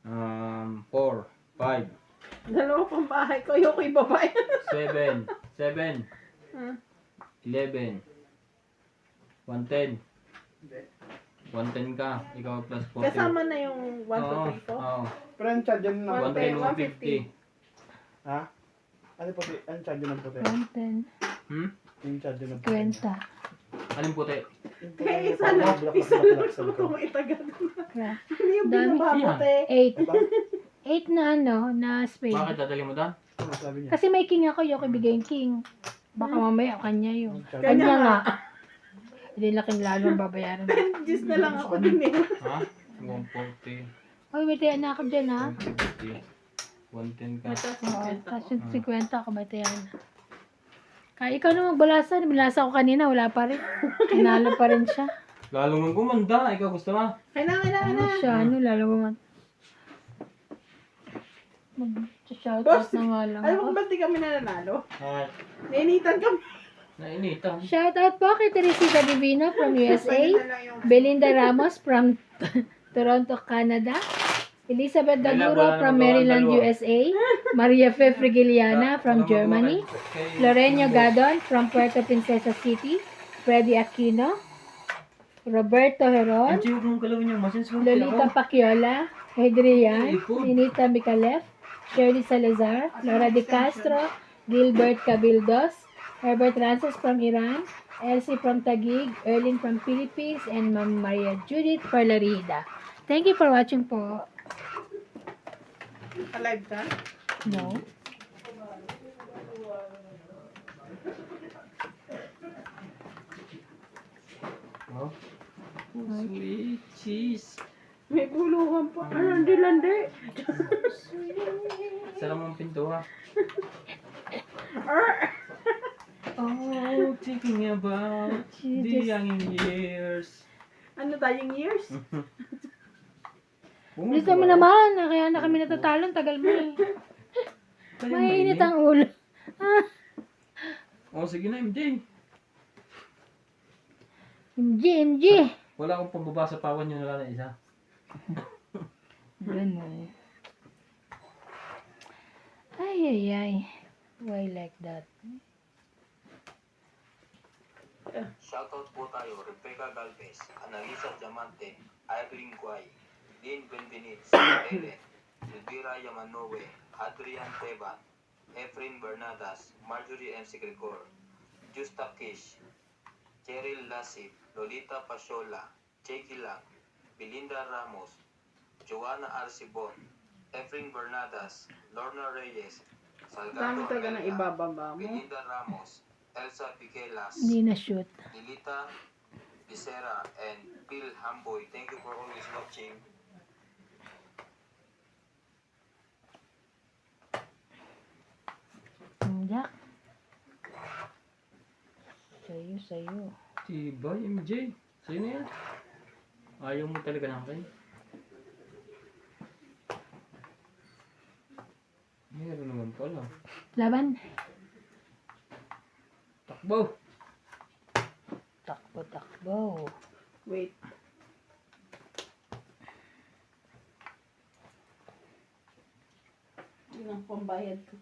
S3: 4, 5,
S2: Dalawa pang bahay ko. Yung ko'y babae.
S3: 7, 7,
S2: Hmm.
S3: 11, 110. 110 ka. Ikaw plus 40.
S2: Kasama na yung 1, 2, 3 ko.
S3: Oo.
S5: Pero ang charge yan na.
S3: 110,
S2: 150.
S3: 150.
S5: Ha? Ano puti? Ang charge ng puti?
S1: 110.
S3: Hmm?
S5: Yung charge ng puti.
S1: 50.
S3: Alin puti?
S2: Eh, isa lang. Isa lang kung itagal.
S1: Kaya,
S2: Ano yung
S1: Dami.
S2: binababote?
S1: 8.
S5: Ito?
S1: 8 na ano, na spade.
S3: Bakit dadali mo doon?
S5: Ano sabi niya?
S1: Kasi may king ako, yung ibigay yung king. Baka mamaya kanya yun.
S5: Kanya
S1: Kanya
S2: nga.
S1: nga. Hindi laking lalo ang babayaran.
S2: 10 Diyos na lang ako din eh.
S3: Ha? 140.
S1: Oy, may tiyan na ako dyan ha.
S3: 150. 110 ka.
S1: Oo, tapos yung 50 ako may tiyan na. Kaya ikaw na magbalasa. Binasa ko kanina, wala pa rin. Tinalo pa rin siya.
S3: Lalo mong gumanda. Ikaw gusto mo?
S2: Kailangan
S1: Ano
S2: na.
S1: siya, ano, lalo mo man. Mag-shoutout
S2: Boss,
S1: na nga lang
S2: alam mo
S1: ako.
S2: kung ba't di kami nananalo?
S3: Ay,
S2: Nainitan kami.
S3: nainitan.
S1: Shoutout po kay Teresita Divino from USA. Belinda Ramos from Toronto, Canada. Elizabeth
S3: Wala,
S1: Daguro
S3: wala
S1: from
S3: naman
S1: Maryland,
S3: dalawa.
S1: USA. Maria Fe Frigiliana from Germany. Lorenzo Gadon from Puerto Princesa City. Freddy Aquino. Roberto Heron.
S3: Ang huwag mong galawin yung machine.
S1: Lolita Paciola. Adrian. Ninita Micalef. Shirley Salazar. Laura De Castro. Gilbert Cabildos. Herbert Francis from Iran. Elsie from Taguig. Erlin from Philippines. And Ma'am Maria Judith Parlarida. Thank you for watching po.
S2: Alive ka?
S1: No.
S3: Oh. Sweet cheese.
S2: May buluhan pa. Landi.
S3: Sarap mong pinto ha.
S1: Oh,
S3: Oh, thinking about the young years.
S2: Ano tayong years?
S1: gusto mo naman. Kaya na kami natatalo. Tagal mo eh. Mainit ang ulo.
S3: Oh, sige na, MJ.
S1: MG.
S3: Wala akong pambaba sa pawan yun wala na isa.
S1: Ganun. Ay. Why like that?
S4: Shoutout po tayo, Rebecca Galvez, Analisa Diamante, Irene Guay, Dean Benvenitz, Ellen, Elvira Yamanowe, Adrian Teban, Efren Bernadas, Marjorie M. Sigregor, Justa Kish, Cheryl Lasip, Lolita Pasiola, Jackie Lang, Belinda Ramos, Joanna Arcibon, Efren Bernadas, Lorna Reyes,
S2: Dami
S4: Salgado
S2: talaga ng
S4: Amelia,
S2: ibababa mo.
S4: Belinda Ramos, Elsa Piquelas,
S1: Hindi na shoot.
S4: Dilita Becerra, and Bill Hamboy. Thank you for always watching.
S1: Jack. Sa'yo.
S3: Diba, MJ? Sa'yo na yan. Ayaw mo talaga ng akin. Meron naman pala.
S1: Laban.
S3: Takbo!
S1: Takbo.
S2: Wait. Yun ang pambayad ko.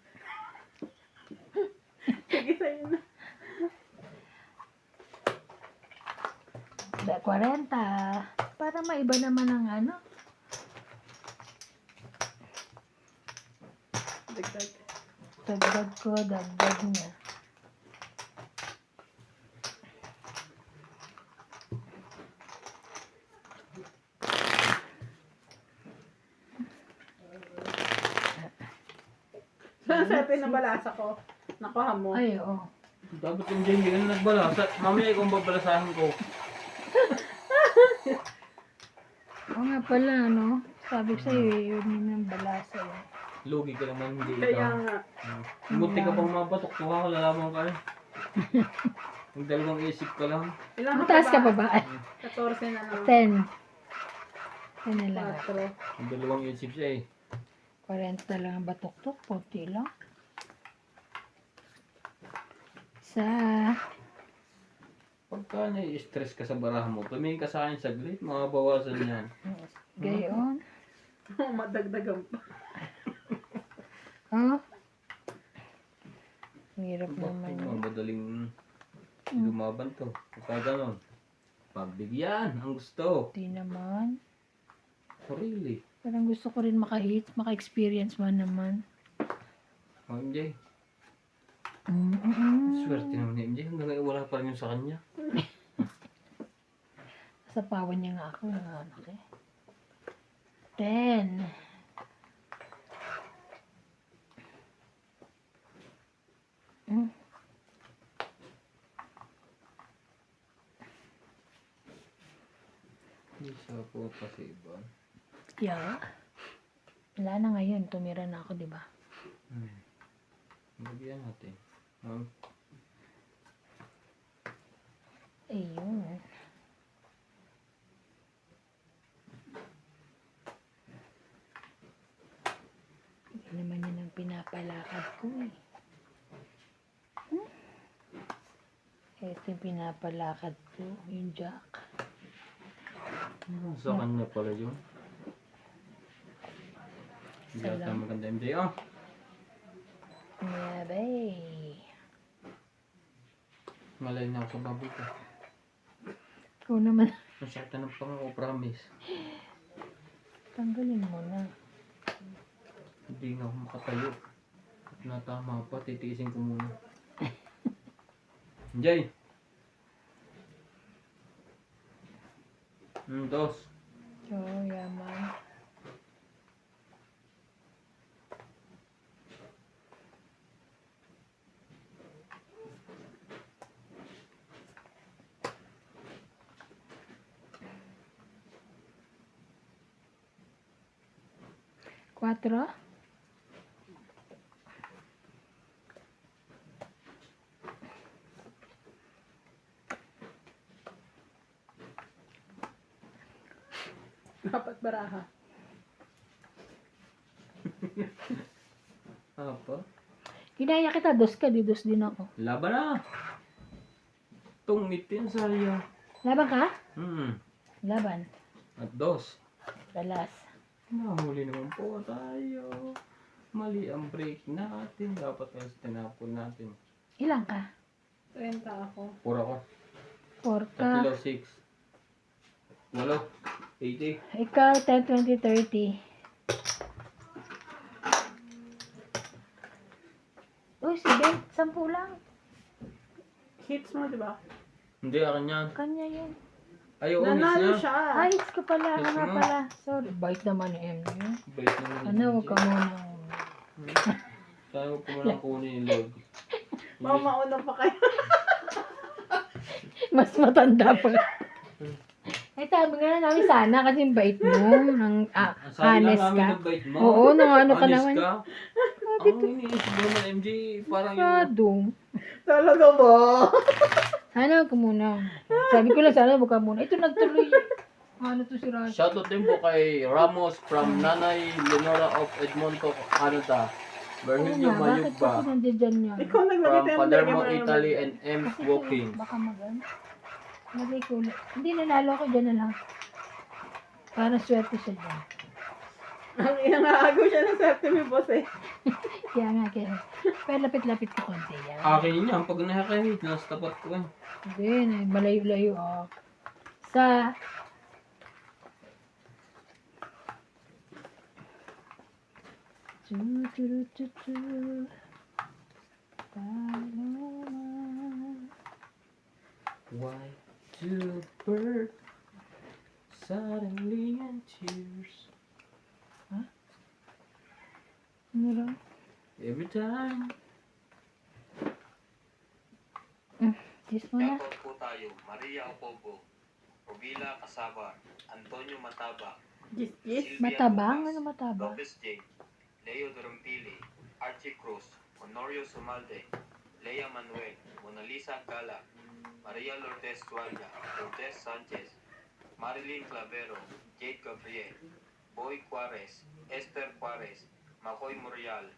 S2: Sige, sa'yo na.
S1: 40. Para maiba naman ang ano.
S2: Dagdag.
S1: Dagdag niya.
S2: Saan sa atin ang balasa ko? Nakuha mo.
S1: Ay, oo.
S3: Dapat MJ hindi ka na nagbalasa. Mamaya ikaw ang babalasahin ko.
S1: Oo nga pala, no? Sabi ko sa'yo, yun yung balasa yun.
S3: Lugi ka naman, hindi
S2: Kaya
S3: ikaw.
S2: nga.
S3: Munti ka pang mapatok. Tuwa ko, lalaman ka. Yung dalawang isip ka lang.
S2: Ilang
S1: Mataas ka pa ba?
S2: 14 na lang.
S1: 10. 10 na lang.
S2: 4.
S3: Yung dalawang isip siya eh.
S1: 40 na lang ang batok-tok. Punti lang. Sa...
S3: Pagka na-stress ka sa baraha mo, tumingin ka sa akin saglit, mabawasan yan.
S1: Gayon.
S2: Madagdagan pa.
S1: Oh. Hirap naman.
S3: Oh, madaling lumaban to. Pagka ganon, pagbigyan ang gusto.
S1: Di naman.
S3: Oh, really?
S1: Parang gusto ko rin maka-hit, maka-experience man naman.
S3: Oh, MJ,
S1: Mm-mm.
S3: swerte naman ni MJ. Hanggang ngayon wala pa rin yung sa kanya.
S1: Sapawan niya nga ako. Okay. 10. Hmm.
S3: Isa po kasi iba.
S1: Yeah. Wala na ngayon. Tumira na ako, di ba?
S3: Bagyan natin.
S1: Ayun. Hindi naman yun ang pinapalakad ko eh. Ito yung pinapalakad ko. Yung jack.
S3: Sa kanya pala yun. Hindi
S1: Salam.
S3: ata maganda MJ. Oh!
S1: Yabay.
S3: Malay na ako sa baboy ko.
S1: Ikaw naman.
S3: Ang sakit na ng pangako, promise.
S1: Tanggalin mo na.
S3: Hindi nga ako makatayo. At natama pa, titiisin ko muna. MJ! Dos.
S1: So, yaman. Cuatro.
S2: Dapat baraha.
S3: Apa?
S1: Kinaya kita, dos ka, di dos din ako.
S3: Laban na! Tungitin saya.
S1: Laban ka? Laban.
S3: At dos.
S1: Balas.
S3: Nahuli naman po tayo. Mali ang break natin. Dapat else tinapon natin.
S1: Ilang ka?
S2: 30 ako.
S3: Pura ko.
S1: 4 ka.
S3: Tatlo, 6. 8. 80.
S1: Ikaw, 10, 20, 30. Uy, si Ben, 10 lang.
S2: Hits mo, di ba?
S3: Hindi, akin yan.
S1: Kanya yun.
S3: Ay, oo,
S2: Nanalo
S3: miss na.
S2: siya.
S1: Ay, hits ka pala.
S3: Yes,
S1: Ano nga
S3: ma'am.
S1: pala. Sorry, bait naman ni MJ.
S3: Bait naman.
S1: Ano, huwag ka muna.
S3: Tayo ko muna kunin yung log.
S2: Baka mauna pa kayo.
S1: Mas matanda pa. Eh, sabi nga na namin sana kasi yung bait mo. Ang
S3: Sabi lang
S1: honest
S3: namin
S1: ka.
S3: ng bait mo.
S1: Oo, nang ano ka
S3: Honest
S1: naman.
S3: ka. Ang iniisip mo na MJ, parang yung...
S1: Sado.
S2: Talaga ba?
S1: Sana huwag ka muna. Sabi ko lang sana huwag ka muna. Ito nagtuloy. Ano to si Rasha?
S3: Shoutout din po kay Ramos from Nanay Lenora of Edmonton, Canada.
S1: Oo
S3: Virgilio
S1: nga, bakit kasi
S3: Mayugba
S1: nandiyan dyan yan?
S2: Ikaw
S3: from
S2: naglagay tayo
S3: Palermo, Italy and M's
S1: Kasi
S3: Walking.
S1: baka magan. Lagay ko ulit. Hindi, nanalo ko dyan na lang. Para swerte siya dyan.
S2: Ang inangaago siya ng swerte mo, boss eh.
S1: Kaya nga, kaya. Pero lapit-lapit ko konti yan.
S3: Akin yan, pag nakakahit, nasa tapat ko eh.
S1: Hindi, malayo-layo. Oh. Sa... Chu-chu-chu-chu. Paloma.
S3: Why do bird suddenly in tears?
S1: Ano raw?
S3: Every time.
S1: Kiss mo na.
S4: Shoutout po tayo, Maria Opobo, Robila Casabar, Antonio Mataba,
S2: Gis, gis.
S4: Silvia
S1: Matabang?
S4: Tomas,
S1: Ano matabang?
S4: Lopez J, Leo Dorompili, Archie Cruz, Honorio Sumalde, Lea Manuel, Mona Lisa Gala, Maria Lourdes Tualia, Lourdes Sanchez, Marilyn Clavero, Jade Gabriel, Boy Juarez, Esther Juarez, Makoy Murial,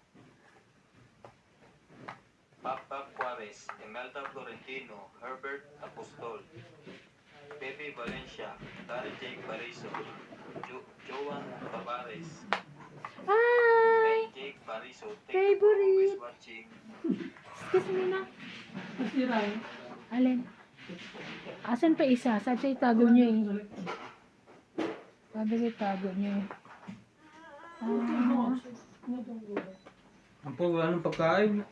S4: Papa Juarez, Imelda Florentino, Herbert Apostol, Pepe Valencia, Dari Jake Barizo, Joan Tavares,
S1: Hi!
S4: Jake Barizo, thank you for always watching.
S1: Kiss mo na.
S2: Si Ryan.
S1: Alin? Asan pa isa? Sabi sa'yo tago niyo eh. Sabi ko tago niyo eh.
S3: Ang po, wala ng pagkain.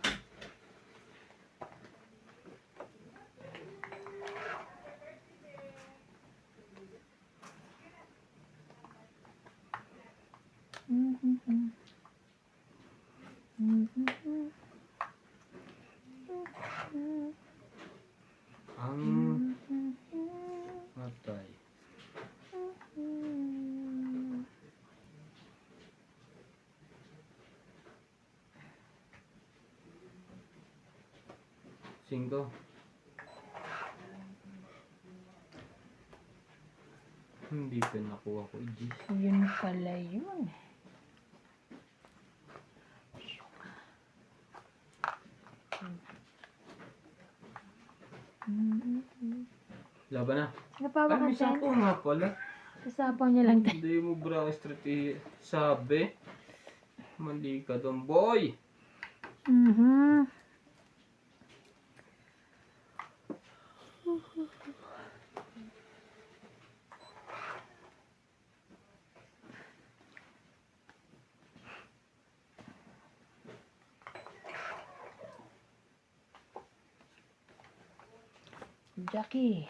S3: 5. Hindi pa nakuha ko, Diyos.
S1: Yun pala yun.
S3: Laban na.
S1: Napawa
S3: Ay,
S1: ka
S3: may
S1: dyan.
S3: 10 nga pala.
S1: Sasapaw niya lang tayo.
S3: Hindi mo bra straight sabi. Mali ka doon, boy.
S1: Mhm. Jackie.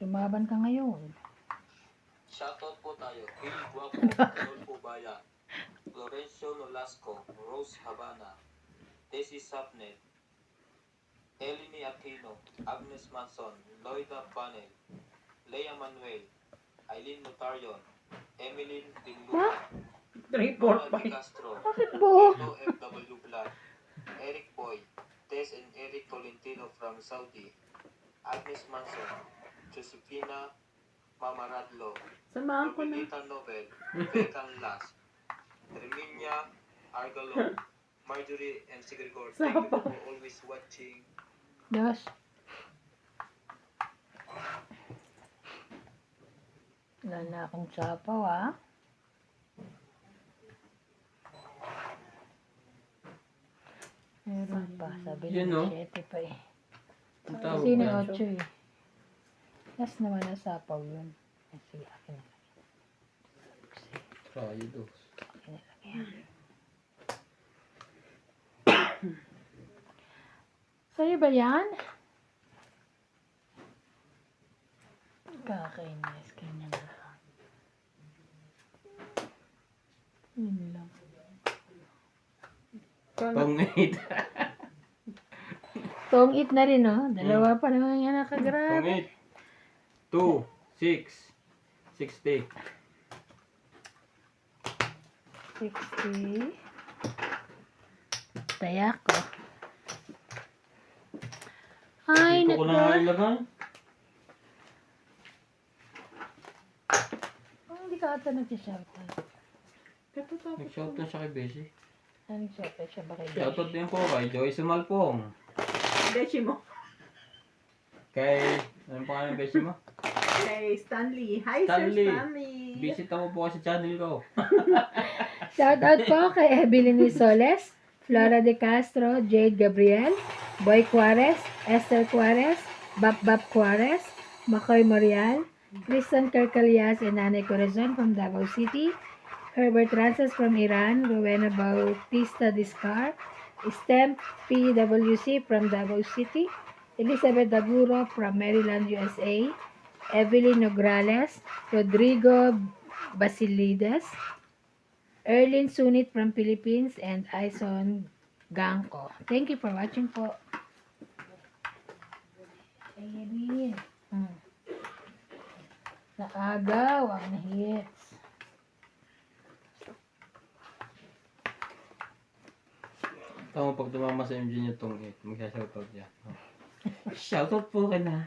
S1: Lumaban ka ngayon.
S4: Shoutout po tayo. Phil Guapo, Rodolfo Baya, Florencio Nolasco, Rose Habana, Tessie Sapnet, Eleni Aquino, Agnes Manson, Loida Panel, Lea Manuel, Eileen Notarion, Emeline Dinluca, Nora Di Castro,
S1: Bakit buhok?
S4: Tito FW Black, Eric Boy, Tess and Eric Tolentino from Saudi, Agnes Manson, Josefina Mamaradlo,
S2: Samahan ko na.
S4: Novelita Nobel, Becan Las, Herminia Argalo, Marjorie and Sigurgor. Thank you for always watching.
S1: Dos. Wala na akong sapaw, ah. Meron pa. Sabi
S3: Yun,
S1: niya,
S3: no?
S1: 7 pa eh.
S3: Ang tawag
S1: Kasi ni
S3: ba?
S1: 8 eh. Last naman na sapaw yun. Sige, akin na.
S3: Tayo dos.
S1: Akin na lang yan. Sa'yo ba yan? Kakainis. Kanya na lang. Yun lang.
S3: Pangit.
S1: Tong-it na rin, oh. Dalawa pa naman yan nakagrabe.
S3: Pangit. 2, 6, 60.
S1: 60. Tayak ko. Ay,
S3: Dito ko na nga
S1: nako.
S3: ilagay.
S1: Oh, hindi ka ata nag-shoutout.
S3: Nag-shout na siya kay Bessie.
S1: Ano nag-shoutout siya ba kay Josh?
S3: Shoutout din po kay Joyce Sumalpong.
S2: Beshi mo.
S3: Kay, anong pangalan ng Bessie mo?
S2: Kay Stanley. Hi,
S3: Stanley.
S2: Sir Stanley.
S3: Visit ako po sa channel ko.
S1: Shoutout po kay Evelyn Soles, Flora de Castro, Jade Gabriel, Boy Juarez, Esther Juarez, Bap Juarez, Makoy Morial, Tristan Kerkalias and Nanay Corazon from Davao City, Herbert Rances from Iran, Rowena Bautista Discar, Stem PWC from Davao City, Elizabeth Daguro from Maryland, USA, Evelyn Nograles, Rodrigo Basilides, Erlin Sunit from Philippines, and Aison Gangko. Thank you for watching po. Ayan. Naagaw ang hits.
S3: Tama pag tumama sa MG niya tong 8, magsha-shoutout niya. Oh. Shoutout po ka na.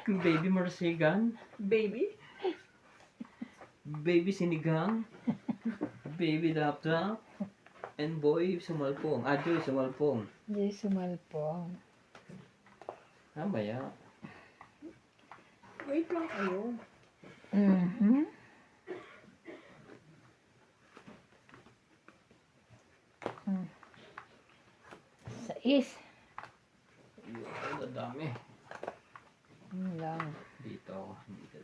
S3: Baby Marsigan,
S2: Baby.
S3: Baby Sinigang, Baby Laptop, and Boy Sumalpong. Joy Sumalpong.
S1: Hindi sumalpong.
S3: Maya.
S2: Wait lang kayo.
S1: Mhm. Sais.
S3: Yun, ang dami.
S1: Yun lang.
S3: Dito ako. Dito.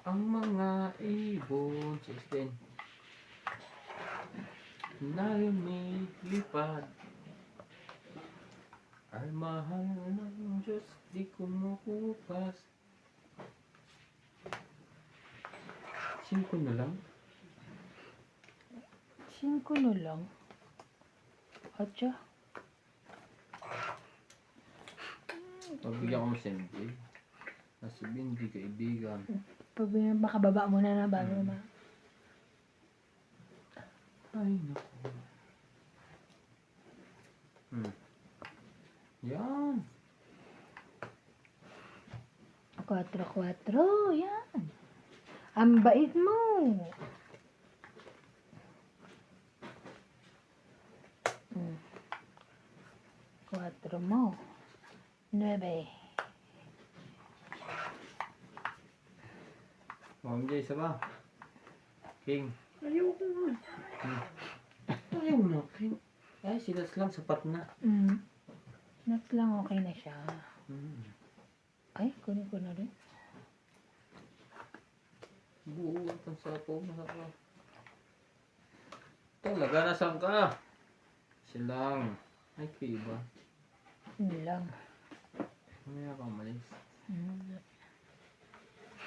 S3: Ang mga ibon, 16. Na lumilipad ay mahal ng Diyos, di kumukupas. 5 na lang.
S1: 5 na lang. Atya.
S3: Pabigyan ko mo sindi. Nasa bindi kaibigan.
S1: Pag makababa mo na bago naman.
S3: Ay, naku. Yan.
S1: 4-4. Yan. Ang bait mo. Hmm. 4 mo. 9.
S3: Ma'am Jay, isa ba? King.
S2: Ayoko nga.
S3: Ayaw na, King. Ay, silas lang, sapat na.
S1: Not lang okay na siya. Ay, kunin ko na rin.
S3: Buo ang sapo, masaka. Talaga, nasan ka? Silang. Ay, kiba.
S1: Yun lang.
S3: Mamaya ka umalis.
S1: Mm.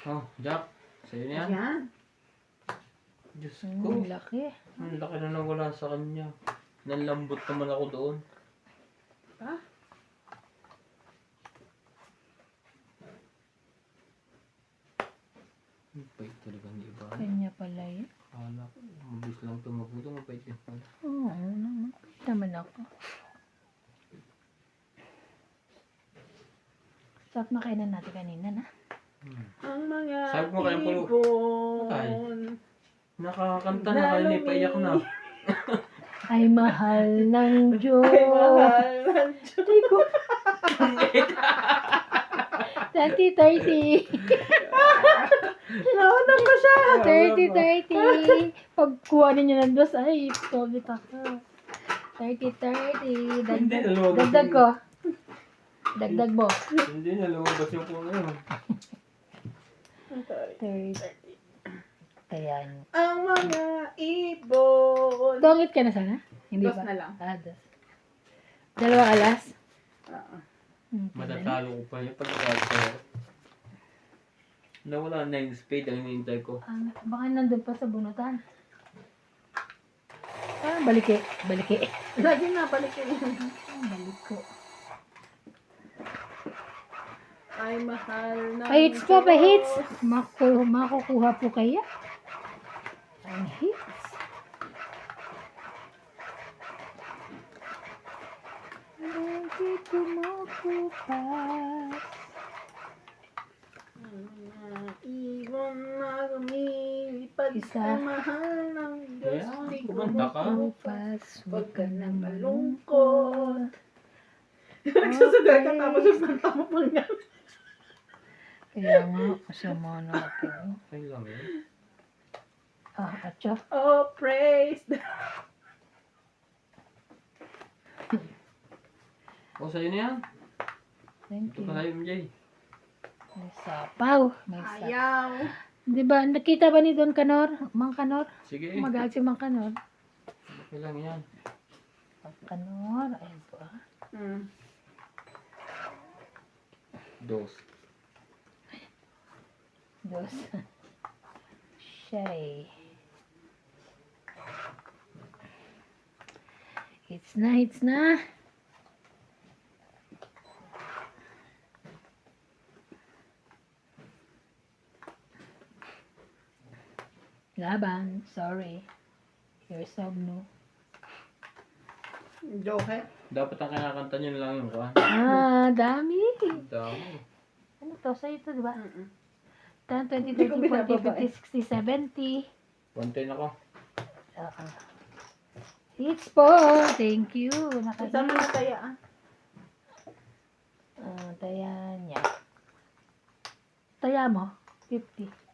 S3: Oh, Jack. Sa'yo na yan.
S2: Yan.
S3: Diyos
S1: Ang
S3: ko.
S1: laki.
S3: Ang laki na nawala sa kanya. Nalambot naman ako doon.
S2: Ha?
S3: Mabait talaga ng iba.
S1: Kanya pala yun.
S3: Kala ko, mabilis lang tumabuto. Mabait din pala.
S1: Oo, naman. Naman ako. Stop na kainan natin kanina na.
S2: Ang mga
S3: Sabi mo kayang pulo. Ay.
S2: ibon.
S3: Nakakanta na kayo, may paiyak na.
S1: Ay, mahal ng Diyos.
S2: Ay, mahal ng Diyos.
S1: Ay, ko. 30-30.
S2: Nauna pa siya.
S1: 30-30. Pagkuha ninyo ng dos, ay, COVID ako. 30-30.
S3: Hindi, nalawag
S1: Dagdag
S3: yung-
S1: ko. Dagdag mo.
S3: Hindi na lumabas yung kung ano.
S1: 30. Ayan.
S2: Ang mga ibon.
S1: Tungit ka na sana? Hindi
S2: Dos
S1: pa?
S2: na lang.
S1: Dos. 2 alas?
S2: Oo.
S3: Matatalo ko pa yung pagkakasaya. Nawala na yung spade ang hinihintay ko.
S1: Baka nandun pa sa bunutan. Baliki. Baliki.
S2: Lagi na, balikin.
S1: Balik ko.
S2: Ay, mahal ng
S1: Pa-hits po,
S2: Diyos.
S1: pa-hits. Makukuha po kaya? Ang hits. Hindi kumukupas.
S2: Ang mga ibon na lumilipad.
S1: Isa.
S2: Ay, mahal ng Diyos.
S3: Ayan,
S2: Di
S3: kumanta ka.
S1: Kumukupas.
S2: Huwag ka na
S1: malungkot.
S2: Nagsusugal ka tapos yung kanta mo pang yan.
S1: Kaya nga, masama na ako.
S3: Okay lang yun.
S1: Atsa.
S2: Oh, praise the...
S3: O, sa'yo na yan.
S1: Thank
S3: Ito
S1: you.
S3: pa tayo, MJ.
S1: May sapaw. May sapaw.
S2: Ayaw.
S1: Di ba, nakita ba ni Don Canor? Mang Canor?
S3: Sige.
S1: Mag-aag si Mang Canor.
S3: Okay lang yan.
S1: Mang Canor. Ayan po ah.
S3: Dos.
S1: Dos. Shay. It's na, it's na. Laban, sorry. You're so no.
S2: Joke.
S3: Dapat ang kinakanta nyo lang yung kuha.
S1: Dami.
S3: Dami.
S1: Ano to? Sa'yo to, di ba? 10, 20,
S2: Hindi ko
S1: 30, 40,
S2: binababa
S1: 50, 60, 70.
S3: 110 ako.
S1: Hits po. Thank you.
S2: Kasama na kaya
S1: Taya niya. Taya mo. 50.